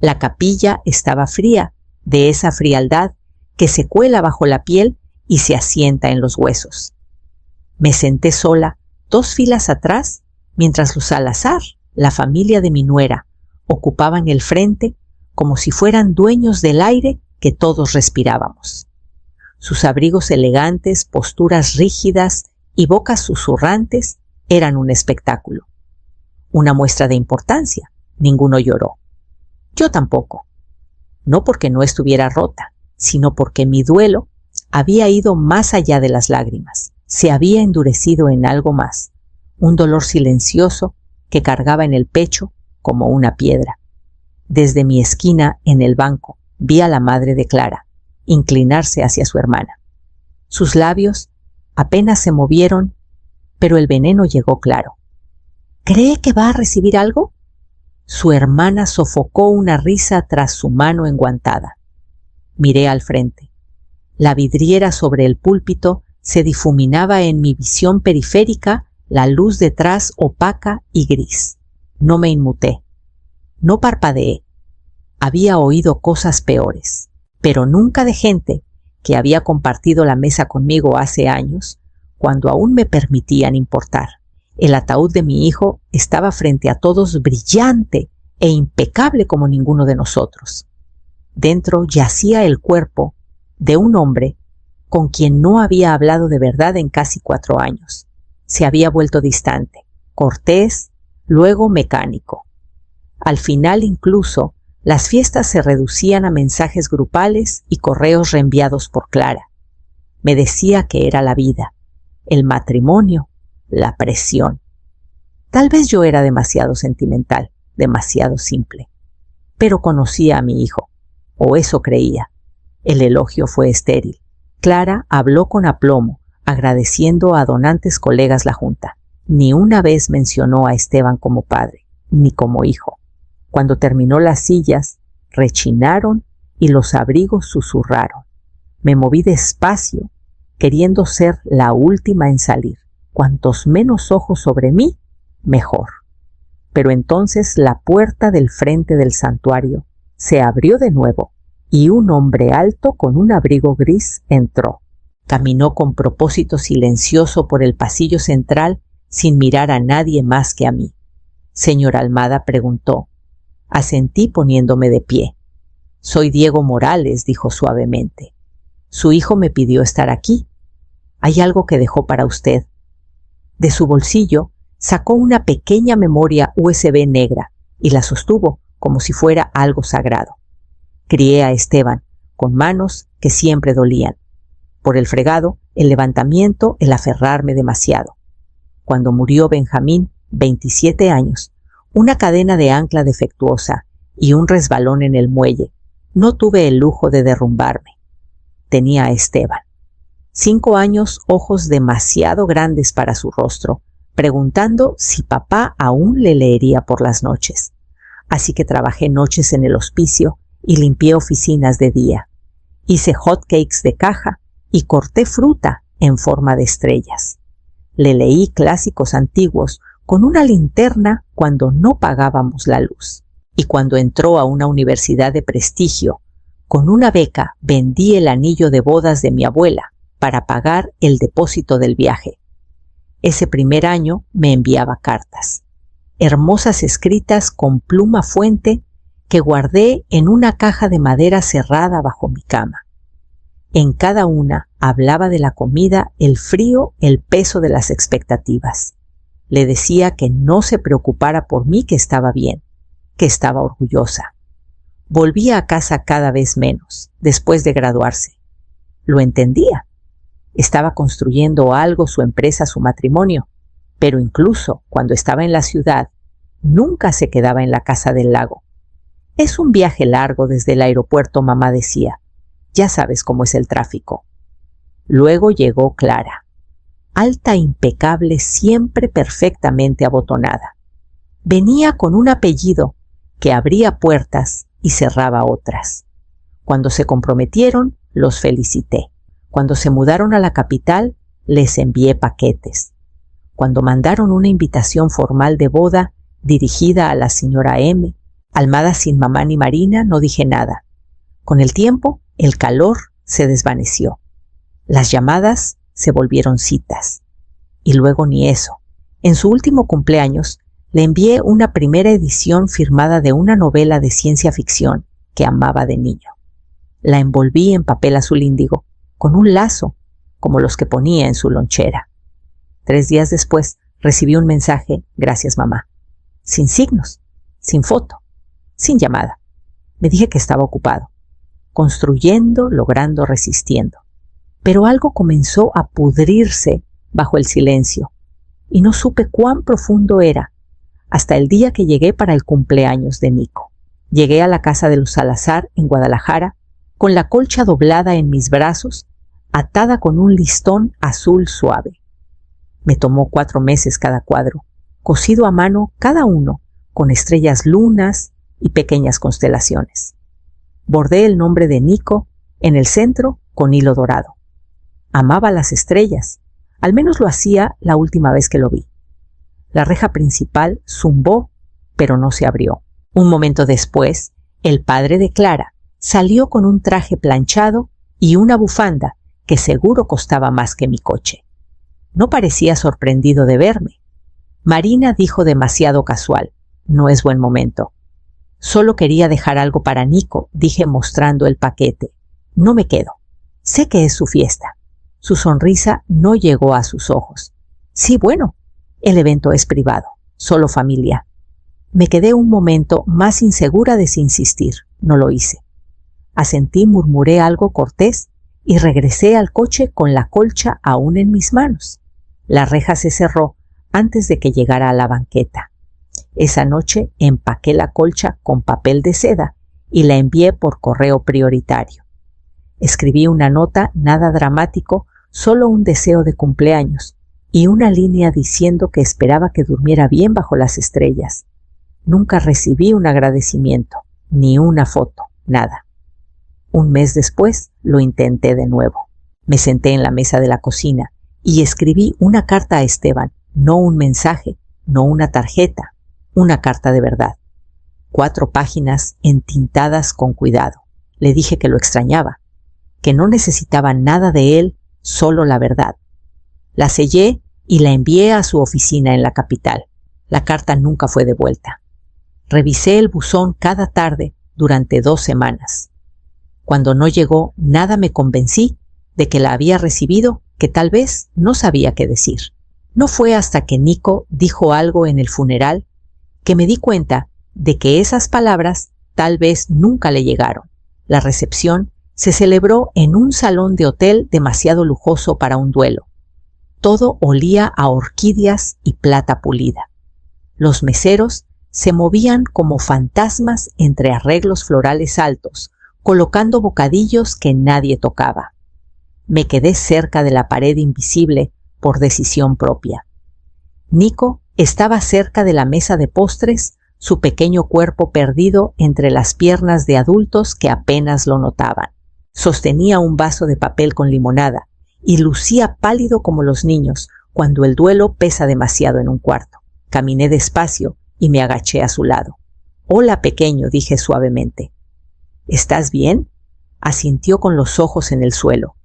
La capilla estaba fría, de esa frialdad que se cuela bajo la piel y se asienta en los huesos. Me senté sola, 2 filas atrás, mientras los Salazar, la familia de mi nuera, ocupaban el frente como si fueran dueños del aire que todos respirábamos. Sus abrigos elegantes, posturas rígidas y bocas susurrantes eran un espectáculo. Una muestra de importancia, ninguno lloró. Yo tampoco. No porque no estuviera rota, sino porque mi duelo había ido más allá de las lágrimas. Se había endurecido en algo más, un dolor silencioso que cargaba en el pecho como una piedra. Desde mi esquina en el banco vi a la madre de Clara inclinarse hacia su hermana. Sus labios apenas se movieron, pero el veneno llegó claro. ¿Cree que va a recibir algo? Su hermana sofocó una risa tras su mano enguantada. Miré al frente. La vidriera sobre el púlpito se difuminaba en mi visión periférica, la luz detrás opaca y gris. No me inmuté. No parpadeé. Había oído cosas peores, pero nunca de gente que había compartido la mesa conmigo hace años, cuando aún me permitían importar. El ataúd de mi hijo estaba frente a todos brillante e impecable como ninguno de nosotros. Dentro yacía el cuerpo de un hombre con quien no había hablado de verdad en casi 4 años. Se había vuelto distante, cortés, luego mecánico. Al final incluso las fiestas se reducían a mensajes grupales y correos reenviados por Clara. Me decía que era la vida, el matrimonio, la presión. Tal vez yo era demasiado sentimental, demasiado simple. Pero conocía a mi hijo, o eso creía. El elogio fue estéril. Clara habló con aplomo, agradeciendo a donantes colegas la junta. Ni una vez mencionó a Esteban como padre, ni como hijo. Cuando terminó las sillas, rechinaron y los abrigos susurraron. Me moví despacio, queriendo ser la última en salir. Cuantos menos ojos sobre mí, mejor. Pero entonces la puerta del frente del santuario se abrió de nuevo y un hombre alto con un abrigo gris entró. Caminó con propósito silencioso por el pasillo central sin mirar a nadie más que a mí. Señora Almada, preguntó. Asentí poniéndome de pie. Soy Diego Morales, dijo suavemente. Su hijo me pidió estar aquí. Hay algo que dejó para usted. De su bolsillo sacó una pequeña memoria USB negra y la sostuvo como si fuera algo sagrado. Crié a Esteban, con manos que siempre dolían. Por el fregado, el levantamiento, el aferrarme demasiado. Cuando murió Benjamín, 27 años, una cadena de ancla defectuosa y un resbalón en el muelle, no tuve el lujo de derrumbarme. Tenía a Esteban. 5 años, ojos demasiado grandes para su rostro, preguntando si papá aún le leería por las noches. Así que trabajé noches en el hospicio y limpié oficinas de día. Hice hotcakes de caja y corté fruta en forma de estrellas. Le leí clásicos antiguos con una linterna cuando no pagábamos la luz. Y cuando entró a una universidad de prestigio, con una beca vendí el anillo de bodas de mi abuela para pagar el depósito del viaje. Ese primer año me enviaba cartas, hermosas escritas con pluma fuente que guardé en una caja de madera cerrada bajo mi cama. En cada una hablaba de la comida, el frío, el peso de las expectativas. Le decía que no se preocupara por mí, que estaba bien, que estaba orgullosa. Volvía a casa cada vez menos, después de graduarse. Lo entendía. Estaba construyendo algo, su empresa, su matrimonio, pero incluso cuando estaba en la ciudad, nunca se quedaba en la casa del lago. Es un viaje largo desde el aeropuerto, mamá decía. Ya sabes cómo es el tráfico. Luego llegó Clara. Alta, impecable, siempre perfectamente abotonada. Venía con un apellido que abría puertas y cerraba otras. Cuando se comprometieron, los felicité. Cuando se mudaron a la capital, les envié paquetes. Cuando mandaron una invitación formal de boda dirigida a la señora M, Almada sin mamá ni Marina, no dije nada. Con el tiempo, el calor se desvaneció. Las llamadas se volvieron citas. Y luego ni eso. En su último cumpleaños, le envié una primera edición firmada de una novela de ciencia ficción que amaba de niño. La envolví en papel azul índigo, con un lazo, como los que ponía en su lonchera. 3 días después, recibí un mensaje: gracias mamá. Sin signos, sin foto, sin llamada. Me dije que estaba ocupado, construyendo, logrando, resistiendo. Pero algo comenzó a pudrirse bajo el silencio, y no supe cuán profundo era, hasta el día que llegué para el cumpleaños de Nico. Llegué a la casa de los Salazar, en Guadalajara, con la colcha doblada en mis brazos, atada con un listón azul suave. Me tomó 4 meses cada cuadro, cosido a mano cada uno, con estrellas, lunas y pequeñas constelaciones. Bordé el nombre de Nico en el centro con hilo dorado. Amaba las estrellas, al menos lo hacía la última vez que lo vi. La reja principal zumbó, pero no se abrió. Un momento después, el padre de Clara salió con un traje planchado y una bufanda que seguro costaba más que mi coche. No parecía sorprendido de verme. Marina dijo demasiado casual: no es buen momento. Solo quería dejar algo para Nico, dije mostrando el paquete. No me quedo. Sé que es su fiesta. Su sonrisa no llegó a sus ojos. Sí, bueno, el evento es privado, solo familia. Me quedé un momento más insegura de si insistir. No lo hice. Asentí, murmuré algo cortés y regresé al coche con la colcha aún en mis manos. La reja se cerró antes de que llegara a la banqueta. Esa noche empaqué la colcha con papel de seda y la envié por correo prioritario. Escribí una nota, nada dramático, solo un deseo de cumpleaños y una línea diciendo que esperaba que durmiera bien bajo las estrellas. Nunca recibí un agradecimiento, ni una foto, nada. Un mes después lo intenté de nuevo. Me senté en la mesa de la cocina y escribí una carta a Esteban, no un mensaje, no una tarjeta, una carta de verdad. 4 páginas entintadas con cuidado. Le dije que lo extrañaba, que no necesitaba nada de él, solo la verdad. La sellé y la envié a su oficina en la capital. La carta nunca fue devuelta. Revisé el buzón cada tarde durante 2 semanas. Cuando no llegó, nada me convencí de que la había recibido, que tal vez no sabía qué decir. No fue hasta que Nico dijo algo en el funeral que me di cuenta de que esas palabras tal vez nunca le llegaron. La recepción se celebró en un salón de hotel demasiado lujoso para un duelo. Todo olía a orquídeas y plata pulida. Los meseros se movían como fantasmas entre arreglos florales altos, colocando bocadillos que nadie tocaba. Me quedé cerca de la pared invisible por decisión propia. Nico estaba cerca de la mesa de postres, su pequeño cuerpo perdido entre las piernas de adultos que apenas lo notaban. Sostenía un vaso de papel con limonada y lucía pálido como los niños cuando el duelo pesa demasiado en un cuarto. Caminé despacio y me agaché a su lado. «Hola, pequeño», dije suavemente. «¿Estás bien?», asintió con los ojos en el suelo.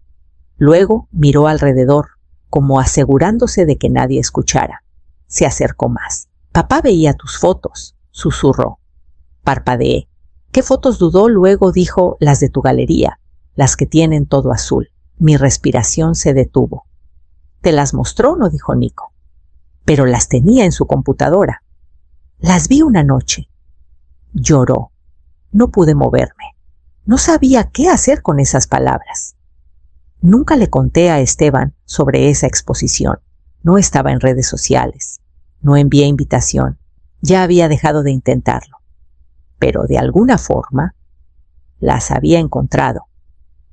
Luego miró alrededor, como asegurándose de que nadie escuchara. Se acercó más. «Papá veía tus fotos», susurró. Parpadeé. «¿Qué fotos?», dudó, luego dijo: «Las de tu galería, las que tienen todo azul». Mi respiración se detuvo. «¿Te las mostró?», no dijo Nico. «Pero las tenía en su computadora». «Las vi una noche». Lloró. No pude moverme. No sabía qué hacer con esas palabras. Nunca le conté a Esteban sobre esa exposición. No estaba en redes sociales. No envié invitación. Ya había dejado de intentarlo. Pero de alguna forma las había encontrado.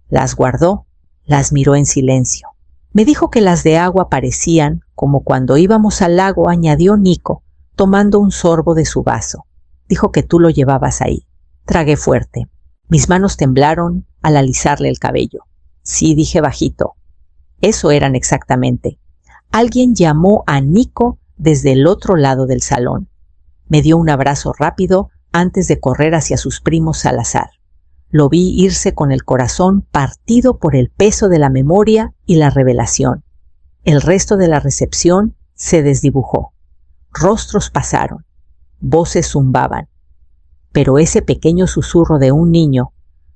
Las guardó, las miró en silencio. Me dijo que las de agua parecían como cuando íbamos al lago, añadió Nico, tomando un sorbo de su vaso. Dijo que tú lo llevabas ahí. Tragué fuerte. Mis manos temblaron al alisarle el cabello. Sí, dije bajito. Eso eran exactamente. Alguien llamó a Nico desde el otro lado del salón. Me dio un abrazo rápido antes de correr hacia sus primos Salazar. Lo vi irse con el corazón partido por el peso de la memoria y la revelación. El resto de la recepción se desdibujó. Rostros pasaron. Voces zumbaban. Pero ese pequeño susurro de un niño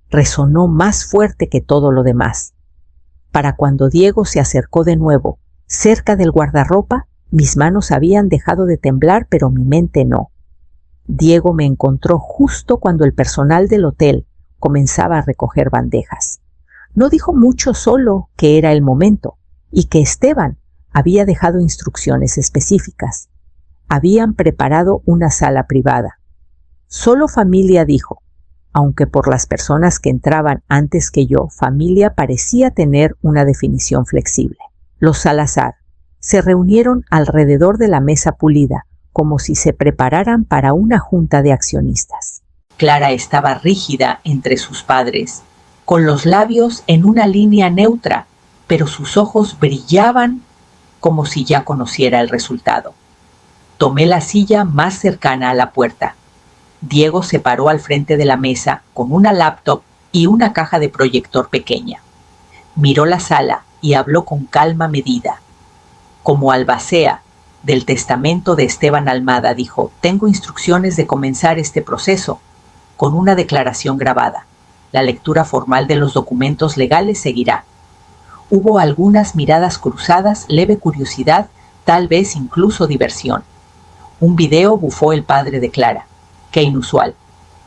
resonó más fuerte que todo lo demás. Para cuando Diego se acercó de nuevo, cerca del guardarropa, mis manos habían dejado de temblar, pero mi mente no. Diego me encontró justo cuando el personal del hotel comenzaba a recoger bandejas. No dijo mucho, solo que era el momento y que Esteban había dejado instrucciones específicas. Habían preparado una sala privada. Solo familia, dijo, aunque por las personas que entraban antes que yo, familia parecía tener una definición flexible. Los Salazar se reunieron alrededor de la mesa pulida, como si se prepararan para una junta de accionistas. Clara estaba rígida entre sus padres, con los labios en una línea neutra, pero sus ojos brillaban como si ya conociera el resultado. Tomé la silla más cercana a la puerta. Diego se paró al frente de la mesa con una laptop y una caja de proyector pequeña. Miró la sala y habló con calma medida. Como albacea del testamento de Esteban Almada, dijo: tengo instrucciones de comenzar este proceso con una declaración grabada. La lectura formal de los documentos legales seguirá. Hubo algunas miradas cruzadas, leve curiosidad, tal vez incluso diversión. Un video bufó el padre de Clara. ¡Qué inusual!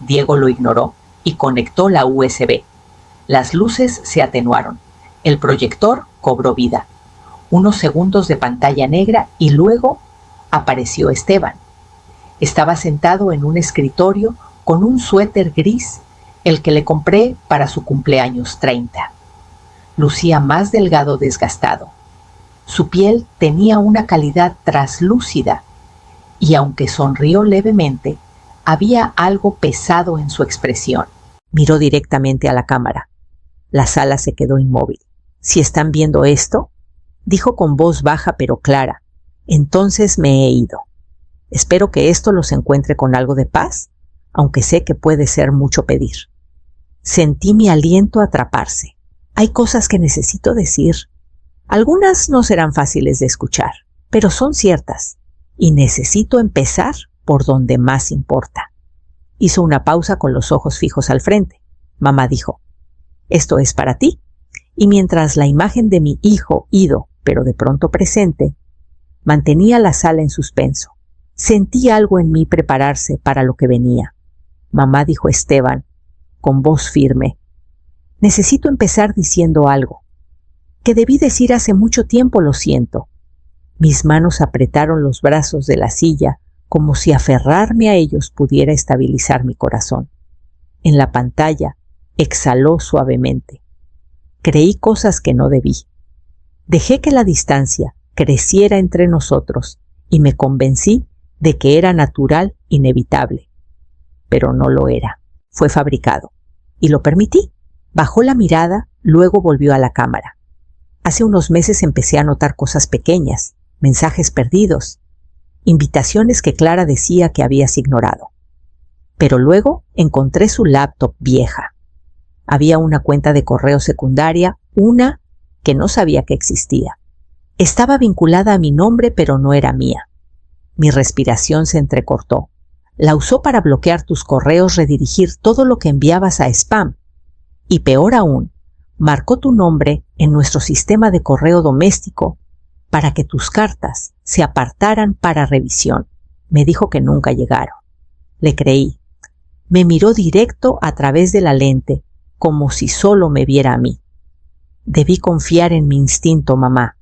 Diego lo ignoró y conectó la USB. Las luces se atenuaron. El proyector cobró vida. Unos segundos de pantalla negra y luego apareció Esteban. Estaba sentado en un escritorio con un suéter gris, el que le compré para su cumpleaños 30. Lucía más delgado, desgastado. Su piel tenía una calidad traslúcida y aunque sonrió levemente, había algo pesado en su expresión. Miró directamente a la cámara. La sala se quedó inmóvil. «¿Si están viendo esto?», dijo con voz baja pero clara. «Entonces me he ido. Espero que esto los encuentre con algo de paz, aunque sé que puede ser mucho pedir». Sentí mi aliento atraparse. Hay cosas que necesito decir. Algunas no serán fáciles de escuchar, pero son ciertas, y necesito empezar por donde más importa. Hizo una pausa con los ojos fijos al frente. Mamá dijo: «Esto es para ti». Y mientras la imagen de mi hijo, ido, pero de pronto presente, mantenía la sala en suspenso, sentí algo en mí prepararse para lo que venía. Mamá, dijo Esteban, con voz firme: «Necesito empezar diciendo algo que debí decir hace mucho tiempo, lo siento». Mis manos apretaron los brazos de la silla como si aferrarme a ellos pudiera estabilizar mi corazón. En la pantalla exhaló suavemente. Creí cosas que no debí. Dejé que la distancia creciera entre nosotros y me convencí de que era natural, inevitable. Pero no lo era. Fue fabricado. Y lo permití. Bajó la mirada, luego volvió a la cámara. Hace unos meses empecé a notar cosas pequeñas, mensajes perdidos, invitaciones que Clara decía que habías ignorado. Pero luego encontré su laptop vieja. Había una cuenta de correo secundaria, una que no sabía que existía. Estaba vinculada a mi nombre, pero no era mía. Mi respiración se entrecortó. La usó para bloquear tus correos, redirigir todo lo que enviabas a spam. Y peor aún, marcó tu nombre en nuestro sistema de correo doméstico para que tus cartas se apartaran para revisión. Me dijo que nunca llegaron. Le creí. Me miró directo a través de la lente, como si solo me viera a mí. Debí confiar en mi instinto, mamá.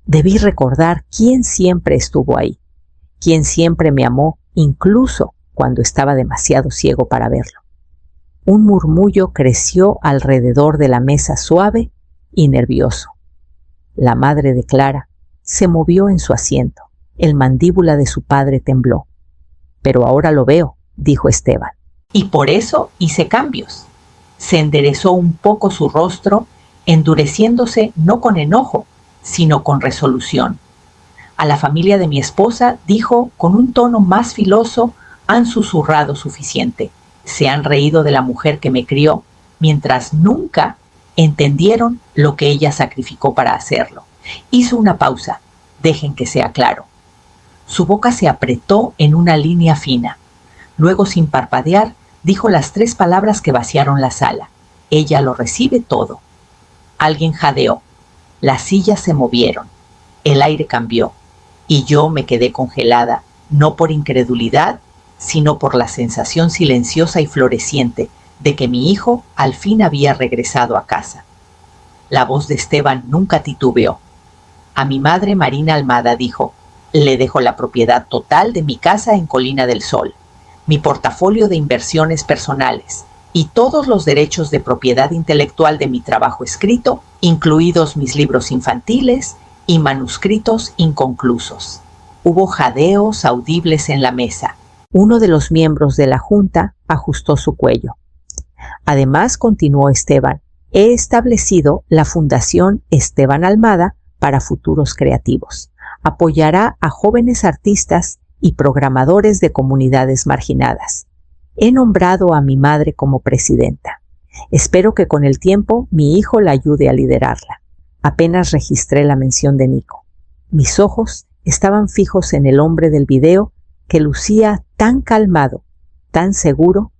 Debí recordar quién siempre estuvo ahí, quién siempre me amó, incluso cuando estaba demasiado ciego para verlo. Un murmullo creció alrededor de la mesa, suave y nervioso. La madre de Clara se movió en su asiento. El mandíbula de su padre tembló. «Pero ahora lo veo», dijo Esteban. «Y por eso hice cambios». Se enderezó un poco su rostro, endureciéndose no con enojo, sino con resolución. A la familia de mi esposa dijo con un tono más filoso: Han susurrado suficiente. Se han reído de la mujer que me crió, mientras nunca entendieron lo que ella sacrificó para hacerlo. Hizo una pausa. Dejen que sea claro. Su boca se apretó en una línea fina. Luego, sin parpadear, dijo las 3 palabras que vaciaron la sala. Ella lo recibe todo. Alguien jadeó. Las sillas se movieron. El aire cambió. Y yo me quedé congelada, no por incredulidad, sino por la sensación silenciosa y floreciente de que mi hijo al fin había regresado a casa. La voz de Esteban nunca titubeó. A mi madre Marina Almada dijo: le dejo la propiedad total de mi casa en Colina del Sol, mi portafolio de inversiones personales y todos los derechos de propiedad intelectual de mi trabajo escrito, incluidos mis libros infantiles y manuscritos inconclusos. Hubo jadeos audibles en la mesa. Uno de los miembros de la junta ajustó su cuello. Además, continuó Esteban, he establecido la Fundación Esteban Almada para futuros creativos. Apoyará a jóvenes artistas y programadores de comunidades marginadas. He nombrado a mi madre como presidenta. Espero que con el tiempo mi hijo la ayude a liderarla. Apenas registré la mención de Nico. Mis ojos estaban fijos en el hombre del video que lucía tan calmado, tan seguro,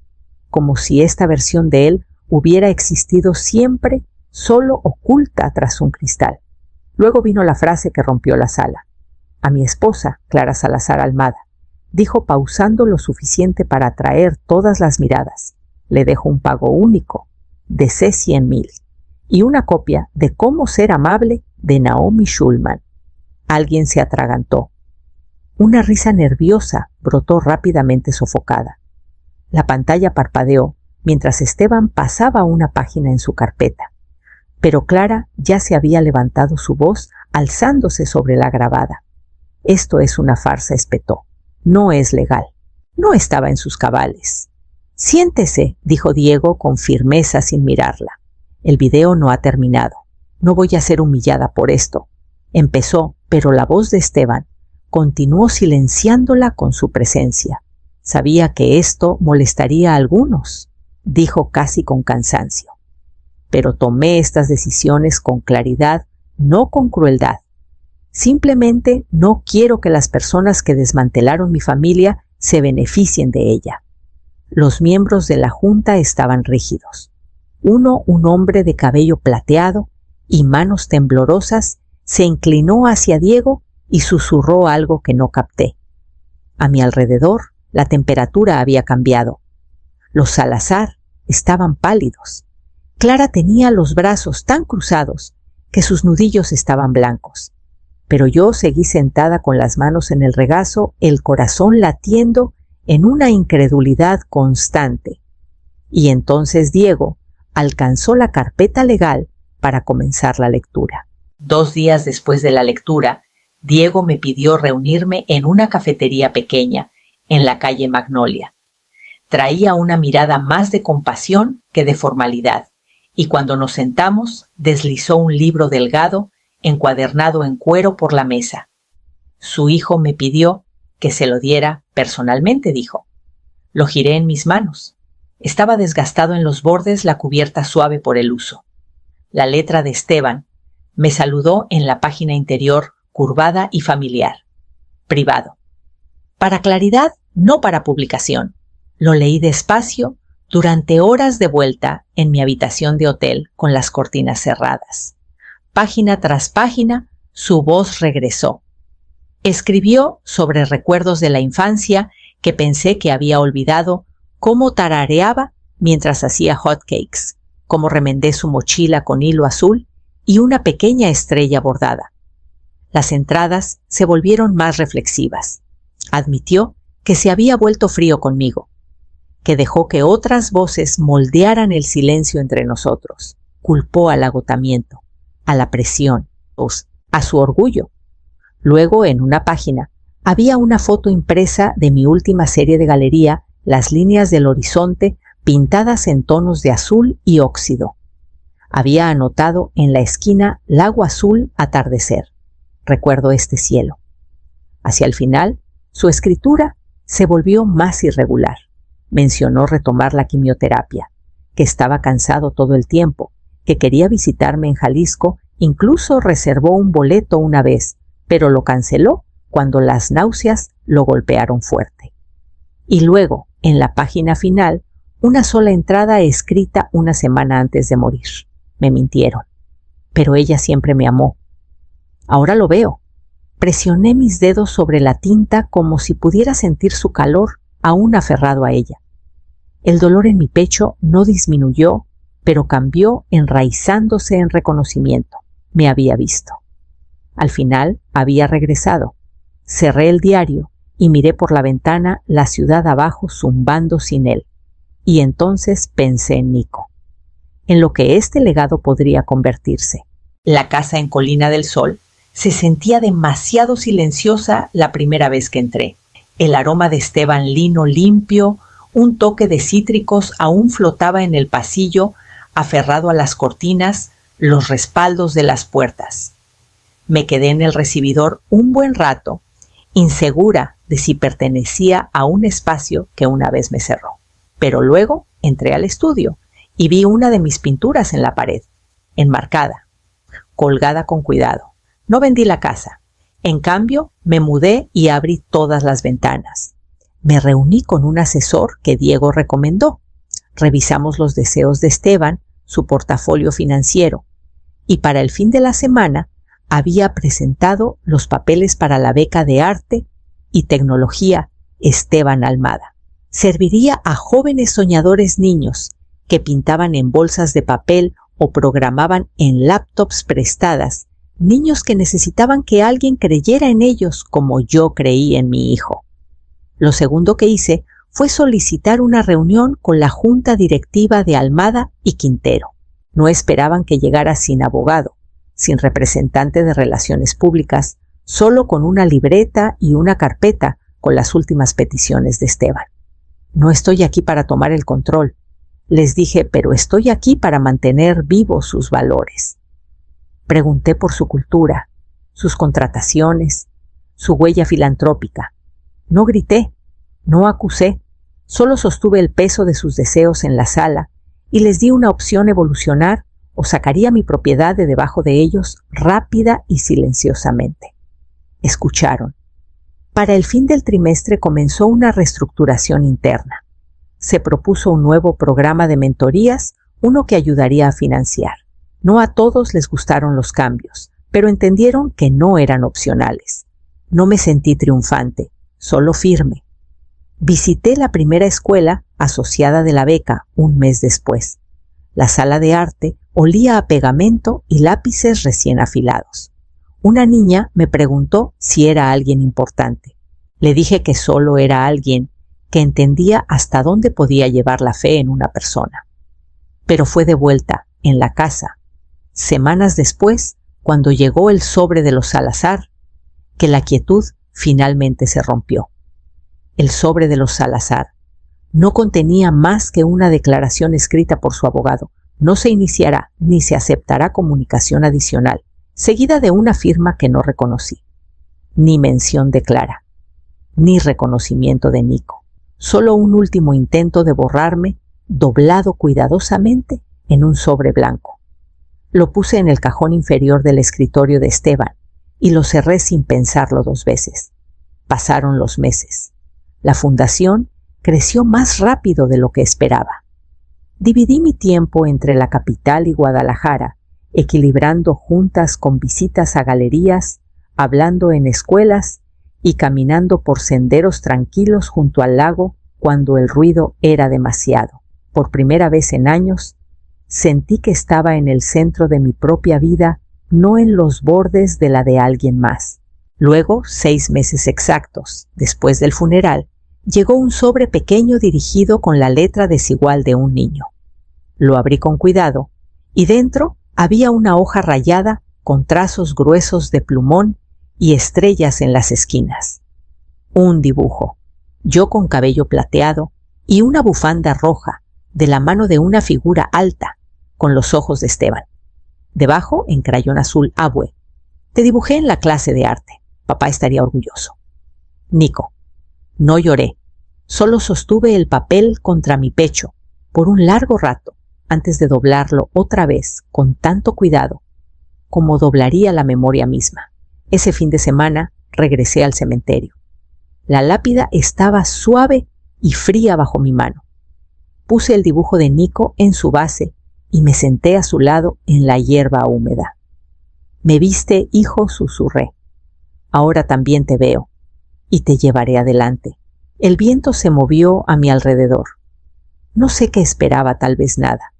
como si esta versión de él hubiera existido siempre, solo oculta tras un cristal. Luego vino la frase que rompió la sala. A mi esposa, Clara Salazar Almada, dijo pausando lo suficiente para atraer todas las miradas. Le dejo un pago único de C$100,000 y una copia de Cómo ser amable de Naomi Schulman. Alguien se atragantó. Una risa nerviosa brotó rápidamente sofocada. La pantalla parpadeó mientras Esteban pasaba una página en su carpeta. Pero Clara ya se había levantado su voz alzándose sobre la grabada. Esto es una farsa, espetó. No es legal. No estaba en sus cabales. Siéntese, dijo Diego con firmeza sin mirarla. El video no ha terminado. No voy a ser humillada por esto. Empezó, pero la voz de Esteban continuó silenciándola con su presencia. Sabía que esto molestaría a algunos, dijo casi con cansancio. Pero tomé estas decisiones con claridad, no con crueldad. Simplemente no quiero que las personas que desmantelaron mi familia se beneficien de ella. Los miembros de la junta estaban rígidos. Uno, un hombre de cabello plateado y manos temblorosas, se inclinó hacia Diego y susurró algo que no capté. A mi alrededor, la temperatura había cambiado. Los Salazar estaban pálidos. Clara tenía los brazos tan cruzados que sus nudillos estaban blancos. Pero yo seguí sentada con las manos en el regazo, el corazón latiendo en una incredulidad constante. Y entonces Diego alcanzó la carpeta legal para comenzar la lectura. 2 días después de la lectura, Diego me pidió reunirme en una cafetería pequeña, en la calle Magnolia. Traía una mirada más de compasión que de formalidad, y cuando nos sentamos, deslizó un libro delgado, encuadernado en cuero por la mesa. Su hijo me pidió que se lo diera personalmente, dijo. Lo giré en mis manos. Estaba desgastado en los bordes, la cubierta suave por el uso. La letra de Esteban me saludó en la página interior, curvada y familiar. Privado. Para claridad, no para publicación. Lo leí despacio durante horas de vuelta en mi habitación de hotel con las cortinas cerradas. Página tras página, su voz regresó. Escribió sobre recuerdos de la infancia que pensé que había olvidado, cómo tarareaba mientras hacía hotcakes, cómo remendé su mochila con hilo azul y una pequeña estrella bordada. Las entradas se volvieron más reflexivas. Admitió que se había vuelto frío conmigo, que dejó que otras voces moldearan el silencio entre nosotros. Culpó al agotamiento, a la presión, a su orgullo. Luego, en una página, había una foto impresa de mi última serie de galería, las líneas del horizonte pintadas en tonos de azul y óxido. Había anotado en la esquina Lago Azul atardecer. Recuerdo este cielo. Hacia el final, su escritura Se volvió más irregular. Mencionó retomar la quimioterapia, que estaba cansado todo el tiempo, que quería visitarme en Jalisco, incluso reservó un boleto una vez, pero lo canceló cuando las náuseas lo golpearon fuerte. Y luego, en la página final, una sola entrada escrita una semana antes de morir. Me mintieron. Pero ella siempre me amó. Ahora lo veo. Presioné mis dedos sobre la tinta como si pudiera sentir su calor aún aferrado a ella. El dolor en mi pecho no disminuyó, pero cambió enraizándose en reconocimiento. Me había visto. Al final había regresado. Cerré el diario y miré por la ventana la ciudad abajo zumbando sin él. Y entonces pensé en Nico, en lo que este legado podría convertirse. La casa en Colina del Sol se sentía demasiado silenciosa la primera vez que entré. El aroma de Esteban lino limpio, un toque de cítricos aún flotaba en el pasillo, aferrado a las cortinas, los respaldos de las puertas. Me quedé en el recibidor un buen rato, insegura de si pertenecía a un espacio que una vez me cerró. Pero luego entré al estudio y vi una de mis pinturas en la pared, enmarcada, colgada con cuidado. No vendí la casa. En cambio, me mudé y abrí todas las ventanas. Me reuní con un asesor que Diego recomendó. Revisamos los deseos de Esteban, su portafolio financiero, y para el fin de la semana había presentado los papeles para la beca de arte y tecnología Esteban Almada. Serviría a jóvenes soñadores niños que pintaban en bolsas de papel o programaban en laptops prestadas, niños que necesitaban que alguien creyera en ellos como yo creí en mi hijo. Lo segundo que hice fue solicitar una reunión con la junta directiva de Almada y Quintero. No esperaban que llegara sin abogado, sin representante de relaciones públicas, solo con una libreta y una carpeta con las últimas peticiones de Esteban. No estoy aquí para tomar el control, les dije, pero estoy aquí para mantener vivos sus valores. Pregunté por su cultura, sus contrataciones, su huella filantrópica. No grité, no acusé, solo sostuve el peso de sus deseos en la sala y les di una opción: evolucionar o sacaría mi propiedad de debajo de ellos rápida y silenciosamente. Escucharon. Para el fin del trimestre comenzó una reestructuración interna. Se propuso un nuevo programa de mentorías, uno que ayudaría a financiar. No a todos les gustaron los cambios, pero entendieron que no eran opcionales. No me sentí triunfante, solo firme. Visité la primera escuela asociada de la beca un mes después. La sala de arte olía a pegamento y lápices recién afilados. Una niña me preguntó si era alguien importante. Le dije que solo era alguien que entendía hasta dónde podía llevar la fe en una persona. Pero fue de vuelta, en la casa, semanas después, cuando llegó el sobre de los Salazar, que la quietud finalmente se rompió. El sobre de los Salazar no contenía más que una declaración escrita por su abogado. No se iniciará ni se aceptará comunicación adicional, seguida de una firma que no reconocí. Ni mención de Clara, ni reconocimiento de Nico. Solo un último intento de borrarme, doblado cuidadosamente en un sobre blanco. Lo puse en el cajón inferior del escritorio de Esteban y lo cerré sin pensarlo 2 veces. Pasaron los meses. La fundación creció más rápido de lo que esperaba. Dividí mi tiempo entre la capital y Guadalajara, equilibrando juntas con visitas a galerías, hablando en escuelas y caminando por senderos tranquilos junto al lago cuando el ruido era demasiado. Por primera vez en años, sentí que estaba en el centro de mi propia vida, no en los bordes de la de alguien más. Luego, 6 meses exactos después del funeral, llegó un sobre pequeño dirigido con la letra desigual de un niño. Lo abrí con cuidado y dentro había una hoja rayada con trazos gruesos de plumón y estrellas en las esquinas. Un dibujo, yo con cabello plateado y una bufanda roja, de la mano de una figura alta, con los ojos de Esteban. Debajo, en crayón azul, Abue. Te dibujé en la clase de arte. Papá estaría orgulloso. Nico. No lloré, solo sostuve el papel contra mi pecho por un largo rato antes de doblarlo otra vez con tanto cuidado como doblaría la memoria misma. Ese fin de semana regresé al cementerio. La lápida estaba suave y fría bajo mi mano. Puse el dibujo de Nico en su base y me senté a su lado en la hierba húmeda. «Me viste, hijo», susurré. «Ahora también te veo y te llevaré adelante». El viento se movió a mi alrededor. No sé qué esperaba, tal vez nada,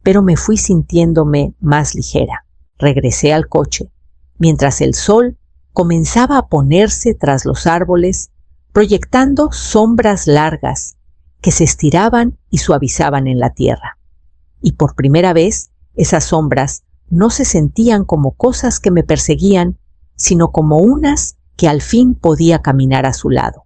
pero me fui sintiéndome más ligera. Regresé al coche, mientras el sol comenzaba a ponerse tras los árboles, proyectando sombras largas que se estiraban y suavizaban en la tierra. Y por primera vez, esas sombras no se sentían como cosas que me perseguían, sino como unas que al fin podía caminar a su lado.